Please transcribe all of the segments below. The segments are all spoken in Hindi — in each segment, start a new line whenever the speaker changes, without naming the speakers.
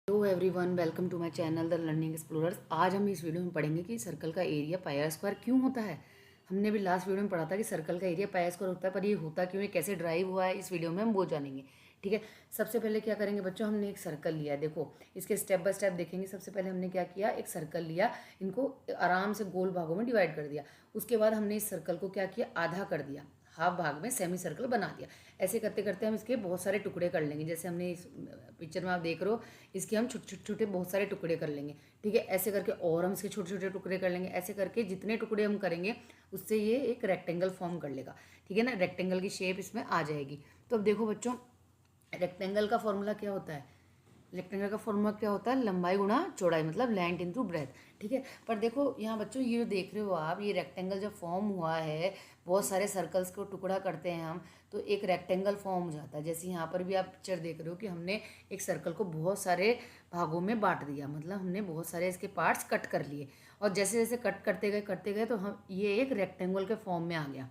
Hello everyone, welcome to my channel the learning explorers. आज हम इस वीडियो में पढ़ेंगे कि सर्कल का एरिया पाई आर स्क्वायर क्यों होता है। हमने भी लास्ट वीडियो में पढ़ा था कि सर्कल का एरिया पाई आर स्क्वायर होता है, पर ये होता क्यों है, कैसे ड्राइव हुआ है, इस वीडियो में हम वो जानेंगे। ठीक है, सबसे पहले क्या करेंगे बच्चों, हमने एक सर्कल लिया है। देखो इसके स्टेप बाय स्टेप देखेंगे। सबसे पहले हमने क्या किया, एक सर्कल लिया, इनको आराम से गोल भागों में डिवाइड कर दिया। उसके बाद हमने इस सर्कल को क्या किया, आधा कर दिया, हाफ भाग में सेमी सर्कल बना दिया। ऐसे करते करते हम इसके बहुत सारे टुकड़े कर लेंगे। जैसे हमने इस पिक्चर में आप देख रहे हो, इसके हम छोटे छोटे छोटे बहुत सारे टुकड़े कर लेंगे। ठीक है, ऐसे करके और हम इसके छोटे छोटे टुकड़े कर लेंगे। ऐसे करके जितने टुकड़े हम करेंगे उससे ये एक रेक्टेंगल फॉर्म कर लेगा। ठीक है ना, रेक्टेंगल की शेप इसमें आ जाएगी। तो अब देखो बच्चों, रेक्टेंगल का फॉर्मूला क्या होता है, रेक्टेंगल का फॉर्मूला क्या होता है, लंबाई गुणा चौड़ाई, मतलब लेंथ इनटू ब्रेथ। ठीक है, पर देखो यहाँ बच्चों, ये जो देख रहे हो आप, ये रेक्टेंगल जब फॉर्म हुआ है, बहुत सारे सर्कल्स को टुकड़ा करते हैं हम, तो एक रेक्टेंगल फॉर्म हो जाता है। जैसे यहाँ पर भी आप पिक्चर देख रहे हो कि हमने एक सर्कल को बहुत सारे भागों में बांट दिया, मतलब हमने बहुत सारे इसके पार्ट्स कट कर लिए, और जैसे जैसे कट करते गए तो हम ये एक रेक्टेंगल के फॉर्म में आ गया।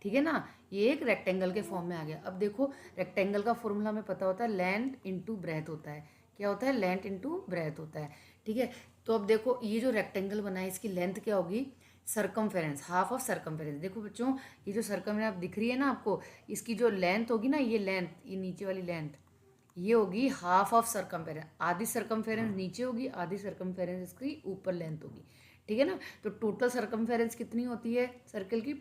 ठीक है ना, ये एक रेक्टेंगल के फॉर्म में आ गया। अब देखो, रेक्टेंगल का फॉर्मूला हमें पता होता है, लेंथ इनटू ब्रेथ होता है। क्या होता है, लेंथ इनटू ब्रेथ होता है। ठीक है, तो अब देखो ये जो रेक्टेंगल बना है, इसकी लेंथ क्या होगी, सरकमफेरेंस, हाफ ऑफ सरकमफेरेंस। देखो बच्चों, ये जो सरकमफेरेंस आप दिख रही है ना आपको, इसकी जो लेंथ होगी ना, ये लेंथ, ये नीचे वाली लेंथ, ये होगी हाफ ऑफ सरकमफेरेंस। आधी सरकमफेरेंस नीचे होगी, आधी सरकमफेरेंस इसकी ऊपर लेंथ होगी। ठीक है ना, तो टोटल सरकमफेरेंस कितनी होती है सर्कल की,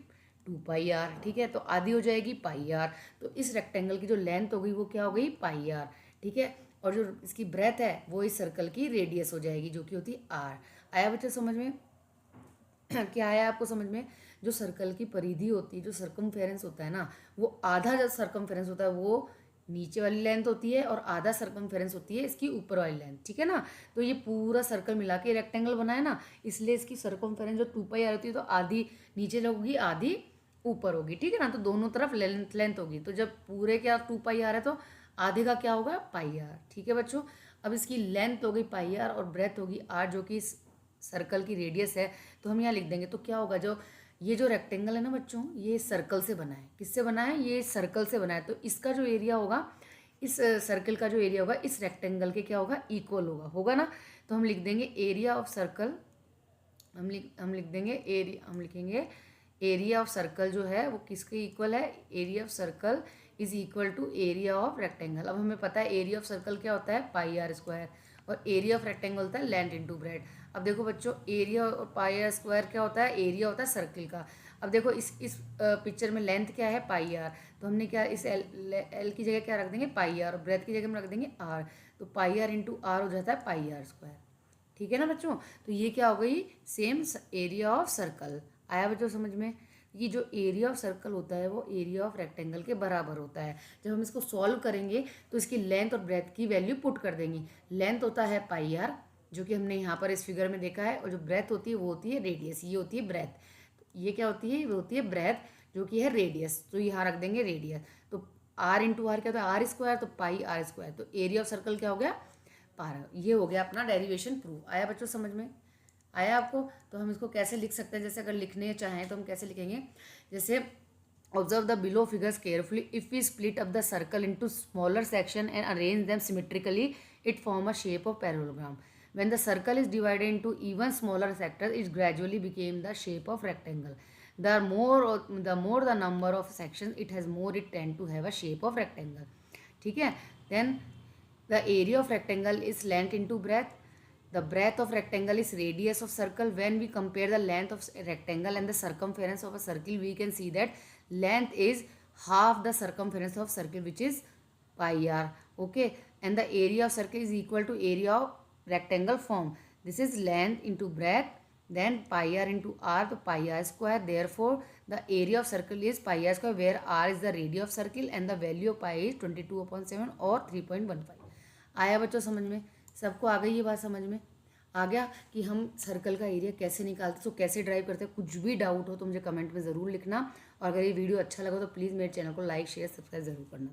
2 पाई आर। ठीक है, तो आधी हो जाएगी पाई आर। तो इस रेक्टेंगल की जो लेंथ हो गई वो क्या हो गई, पाई आर। ठीक है, और जो इसकी ब्रेथ है वो इस सर्कल की रेडियस हो जाएगी, जो कि होती है आर। आया बच्चा समझ में? क्या आया आपको समझ में? जो सर्कल की परिधि होती है, जो सर्कमफेरेंस होता है ना, वो आधा जो सर्कमफेरेंस होता है वो नीचे वाली लेंथ होती है, और आधा सर्कमफेरेंस होती है इसकी ऊपर वाली लेंथ। ठीक है ना, तो ये पूरा सर्कल मिला के रेक्टेंगल बना है ना, इसलिए इसकी सर्कमफेरेंस जो 2 पाई आर होती है, तो आधी नीचे होगी, आधी ऊपर होगी। ठीक है ना, तो दोनों तरफ लेंथ लेंथ होगी। तो जब पूरे क्या 2 पाई आर है, तो आधे का क्या होगा, पाई आर। ठीक है बच्चों, अब इसकी लेंथ हो गई पाई आर और ब्रेथ होगी आर, जो कि इस सर्कल की रेडियस है। तो हम यहाँ लिख देंगे, तो क्या होगा, जो ये जो रेक्टेंगल है ना बच्चों, ये सर्कल से बना है। किससे बना है, ये सर्कल से बना है। तो इसका जो एरिया होगा, इस सर्कल का जो एरिया होगा, इस रेक्टेंगल के क्या होगा, इक्वल होगा, होगा ना। तो हम लिख देंगे एरिया ऑफ सर्कल, हम लिख देंगे एरिया, हम लिखेंगे एरिया ऑफ सर्कल जो है वो किसके इक्वल है, area of circle is equal to area of rectangle. अब हमें पता है एरिया ऑफ सर्कल क्या होता है, पाई आर स्क्वायर, और एरिया ऑफ रेक्टेंगल होता है लेंथ इनटू ब्रेथ। अब देखो बच्चों, एरिया और पाई आर स्क्वायर क्या होता है, एरिया होता है सर्कल का। अब देखो इस पिक्चर में लेंथ क्या है, पाई आर, तो हमने क्या, इस एल की जगह क्या रख देंगे, पाई आर, और ब्रेथ की जगह में रख देंगे आर। तो पाई आर इंटू आर हो जाता है पाई आर स्क्वायर। ठीक है ना बच्चों, तो ये क्या हो गई, सेम एरिया ऑफ सर्कल। आया बच्चों समझ में? ये जो एरिया ऑफ सर्कल होता है वो एरिया ऑफ रेक्टेंगल के बराबर होता है। जब हम इसको सॉल्व करेंगे तो इसकी लेंथ और ब्रेथ की वैल्यू पुट कर देंगे। लेंथ होता है पाई आर, जो कि हमने यहाँ पर इस फिगर में देखा है, और जो ब्रेथ होती है वो होती है रेडियस, ये होती है ब्रेथ। ये क्या होती है, वो होती है ब्रेथ, जो कि है रेडियस। तो यहाँ रख देंगे रेडियस। तो आर इंटू आर क्या होता है, आर स्क्वायर, तो पाई आर स्क्वायर। तो एरिया ऑफ सर्कल क्या हो गया, 12। ये हो गया अपना डेरिवेशन प्रूव। आया बच्चों समझ में? आया आपको? तो हम इसको कैसे लिख सकते हैं, जैसे अगर लिखने चाहें तो हम कैसे लिखेंगे, जैसे observe the below figures carefully, if we split up the circle into smaller section and arrange them symmetrically, it form a shape of parallelogram. when the circle is divided into even smaller sectors, it gradually became the shape of rectangle. The more the number of sections it has, more it tend to have a shape of rectangle. ठीक है, then the area of rectangle is length into breadth. The breadth of rectangle is radius of circle. When we compare the length of rectangle and the circumference of a circle, we can see that length is half the circumference of circle, which is pi r. Okay, and the area of circle is equal to area of rectangle form. This is length into breadth, then pi r into r, तो pi r square. Therefore, the area of circle is pi r square, where r is the radius of circle and the value of pi is 22/7 और 3.15. आया बच्चों समझ में? सबको आ गई ये बात समझ में? आ गया कि हम सर्कल का एरिया कैसे निकालते, तो कैसे ड्राइव करते हैं। कुछ भी डाउट हो तो मुझे कमेंट में ज़रूर लिखना, और अगर ये वीडियो अच्छा लगा तो प्लीज़ मेरे चैनल को लाइक शेयर सब्सक्राइब ज़रूर करना।